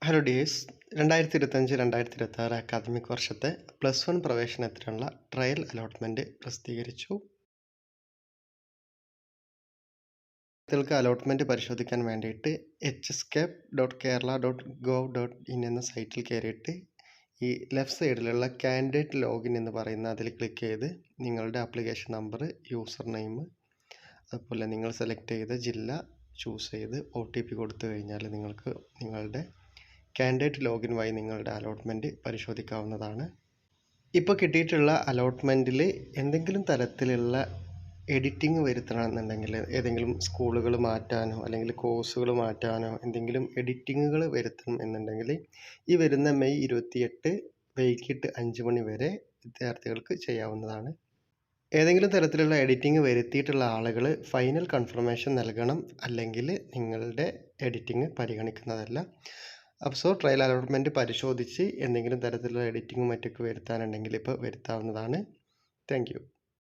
Hello dears, 2025-2026 academic വർഷത്തെ +1 പ്രവേശനത്തിനുള്ള trial allotment പ്രസിദ്ധീകരിച്ചു. വിദ്യാർത്ഥികൾക്ക് അലോട്ട്മെൻറ്റ് പരിശോധിക്കാൻ വേണ്ടിയിട്ട് hscap.kerala.gov.in എന്ന സൈറ്റിൽ കയറിയിട്ട് ഈ ലെഫ്റ്റ് സൈഡിലുള്ള കാൻഡിഡേറ്റ് ലോഗിൻ എന്ന് പറയുന്ന അതിൽ ക്ലിക്ക് ചെയ്ത് നിങ്ങളുടെ ആപ്ലിക്കേഷൻ നമ്പർ, യൂസർ നെയിം, അതുപോലെ നിങ്ങൾ സെലക്ട് ചെയ്ത ജില്ല ചൂസ് ചെയ്ത് OTP കൊടുത്തു കഴിഞ്ഞാൽ നിങ്ങൾക്ക് നിങ്ങളുടെ കാൻഡിഡേറ്റ് ലോഗിൻ വഴി നിങ്ങളുടെ അലോട്ട്മെൻറ്റ് പരിശോധിക്കാവുന്നതാണ്. ഇപ്പോൾ കിട്ടിയിട്ടുള്ള അലോട്ട്മെൻറ്റിൽ എന്തെങ്കിലും തരത്തിലുള്ള എഡിറ്റിംഗ് വരുത്തണമെന്നുണ്ടെങ്കിൽ, ഏതെങ്കിലും സ്കൂളുകൾ മാറ്റാനോ അല്ലെങ്കിൽ കോഴ്സുകൾ മാറ്റാനോ എന്തെങ്കിലും എഡിറ്റിങ്ങുകൾ വരുത്തണം എന്നുണ്ടെങ്കിൽ ഈ വരുന്ന മെയ് 28 വൈകിട്ട് 5 മണി വരെ വിദ്യാർത്ഥികൾക്ക് ചെയ്യാവുന്നതാണ്. ഏതെങ്കിലും തരത്തിലുള്ള എഡിറ്റിംഗ് വരുത്തിയിട്ടുള്ള ആളുകൾ ഫൈനൽ കൺഫർമേഷൻ നൽകണം, അല്ലെങ്കിൽ നിങ്ങളുടെ എഡിറ്റിംഗ് പരിഗണിക്കുന്നതല്ല. അപ്പോൾ ട്രയൽ അലോട്ട്മെൻറ്റ് പരിശോധിച്ച് എന്തെങ്കിലും തരത്തിലുള്ള എഡിറ്റിങ്ങും മറ്റൊക്കെ വരുത്താനുണ്ടെങ്കിൽ ഇപ്പോൾ വരുത്താവുന്നതാണ്. Thank you.